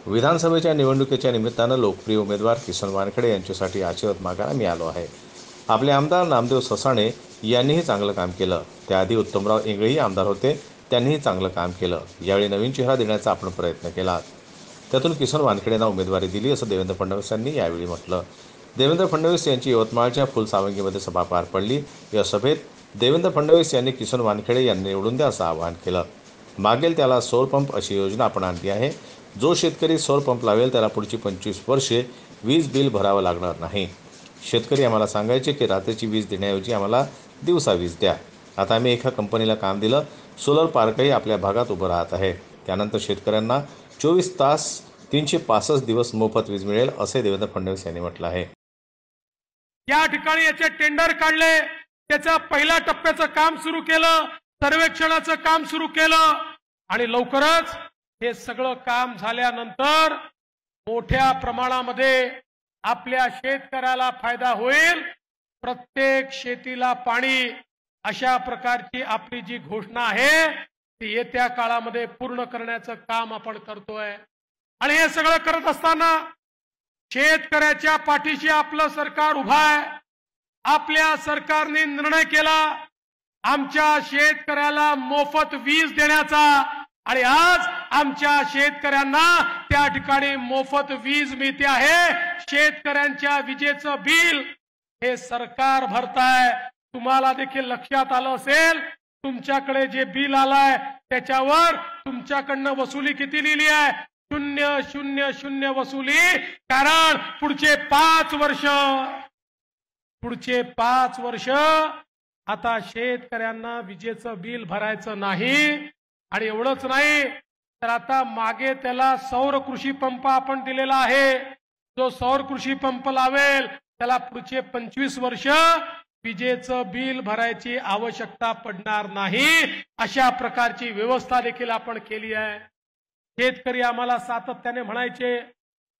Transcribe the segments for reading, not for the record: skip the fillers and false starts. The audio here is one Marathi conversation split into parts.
विधानसभेच्या निवडणुकीच्या निमित्तानं लोकप्रिय उमेदवार किसन वानखेडे यांच्यासाठी आशीर्वाद मागायला मी आलो आहे। आपले आमदार नामदेव ससाणे यांनीही चांगलं काम केलं। त्याआधी उत्तमराव इंगळेही आमदार होते, त्यांनीही चांगलं काम केलं। यावेळी नवीन चेहरा देण्याचा आपण प्रयत्न केला, त्यातून किसन वानखेडेंना उमेदवारी दिली असं देवेंद्र फडणवीस यांनी यावेळी म्हटलं। देवेंद्र फडणवीस यांची यवतमाळच्या फुलसावंगीमध्ये सभा पार पडली। या सभेत देवेंद्र फडणवीस यांनी किसन वानखेडे यांनी निवडून द्या असं आवाहन केलं। मागेल त्याला सौर पंप अशी योजना आपण आणली आहे। जो शेतकरी सौर पंप लावेल त्याला पुढची 25 वर्षे वीज बिल भरावं लागणार नाही। शेतकरी आम्हाला सांगायचे की रात्रीची वीज देण्याऐवजी आम्हाला दिवसा वीज द्या। आता आम्ही एका कंपनीला काम दिलं, सोलर पार्कही आपल्या भागात उभं राहत आहे। त्यानंतर शेतकऱ्यांना 24 तास 365 दिवस मोफत वीज मिळेल असे देवेंद्र फडणवीस यांनी म्हटलं आहे। या ठिकाणी याचे टेंडर काढले, त्याच्या पहिल्या टप्प्याचं काम सुरू केलं, सर्वेक्षणाचं काम सुरू केलं आणि लवकरच हे सगळं काम झाल्यानंतर मोठ्या प्रमाणामध्ये आपल्या शेतकऱ्याला फायदा होईल। प्रत्येक शेतीला पाणी अशा प्रकारची आपली जी घोषणा आहे ती येत्या काळामध्ये पूर्ण करण्याचं काम आपण करतोय। आणि हे सगळं करत असताना शेतकऱ्याच्या पाठीशी आपलं सरकार उभा आहे। आपल्या सरकारने निर्णय केला आमच्या शेतकऱ्याला मोफत वीज देण्याचा आणि आज आमच्या शेतकऱ्यांना त्या ठिकाणी मोफत वीज मिळते आहे। शेतकऱ्यांच्या विजेचं बिल हे सरकार भरताय। तुम्हाला देखील लक्षात आलं असेल, तुमच्याकडे जे बिल आलंय त्याच्यावर तुमच्याकडनं वसुली किती लिहिली आहे? 000 वसुली। कारण पुढचे 5 वर्ष आता शेतकऱ्यांना विजेचं बिल भरायचं नाही। आणि एवढंच नाही तर आता मागे त्याला सौर कृषी पंप आपण दिलेला आहे। जो सौर कृषी पंप लावेल त्याला पुढचे 25 वर्ष विजेचं बिल भरायची आवश्यकता पडणार नाही। अशा प्रकारची व्यवस्था देखील आपण केली आहे। शेतकरी आम्हाला सातत्याने म्हणायचे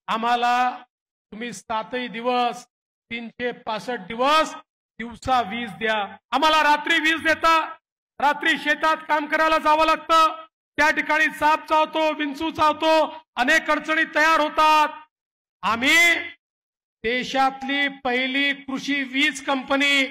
आम्हाला तुम्ही 7 दिवस 365 दिवस दिवसा वीज द्या, आम्हाला रात्री वीज देता। रात्री शेतात काम करायला जावं लागतं, त्या ठिकाणी साप चावतो, विंचू चावतो, अनेक अडचणी तयार होतात। आम्ही देशातली पहिली कृषी वीज कंपनी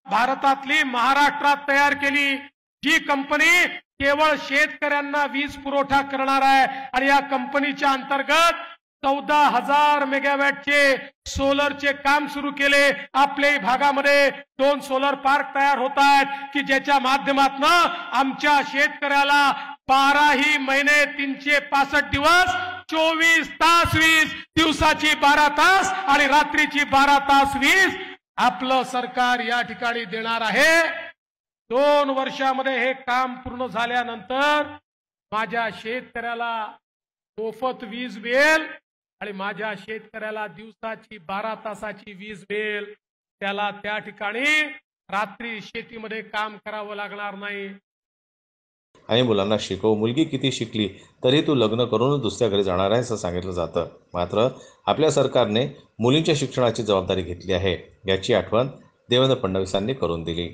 भारतातली महाराष्ट्रात तयार केली, जी कंपनी केवळ शेतकऱ्यांना वीज पुरवठा करणार आहे। आणि या कंपनीच्या अंतर्गत 14,000 मेगावॅटचे सोलरचे काम सुरू केले। आपल्या भागामध्ये 2 सोलर पार्क तयार होत आहेत की ज्याच्या माध्यमातून आमच्या शेतकऱ्याला 12 महिने 365 दिवस 24 तास वीज, दिवसाची 12 तास आणि रात्रीची 12 तास वीज आपलं सरकार या ठिकाणी देणार आहे। 2 वर्षामध्ये हे काम पूर्ण झाल्यानंतर माझ्या शेतकऱ्याला मोफत वीज मिळेल आणि माझ्या शेतकऱ्याला दिवसाची 12 तासाची वीज मिळेल। त्याला त्या ठिकाणी रात्री शेतीमध्ये काम करावं लागणार नाही। आणि मुलांना शिकव, मुलगी किती शिकली तरी तू लग्न करून दुसऱ्या घरी जाणार आहे असं सांगितलं जातं। मात्र आपल्या सरकारने मुलींच्या शिक्षणाची जबाबदारी घेतली आहे, याची आठवण देवेंद्र फडणवीसांनी करून दिली।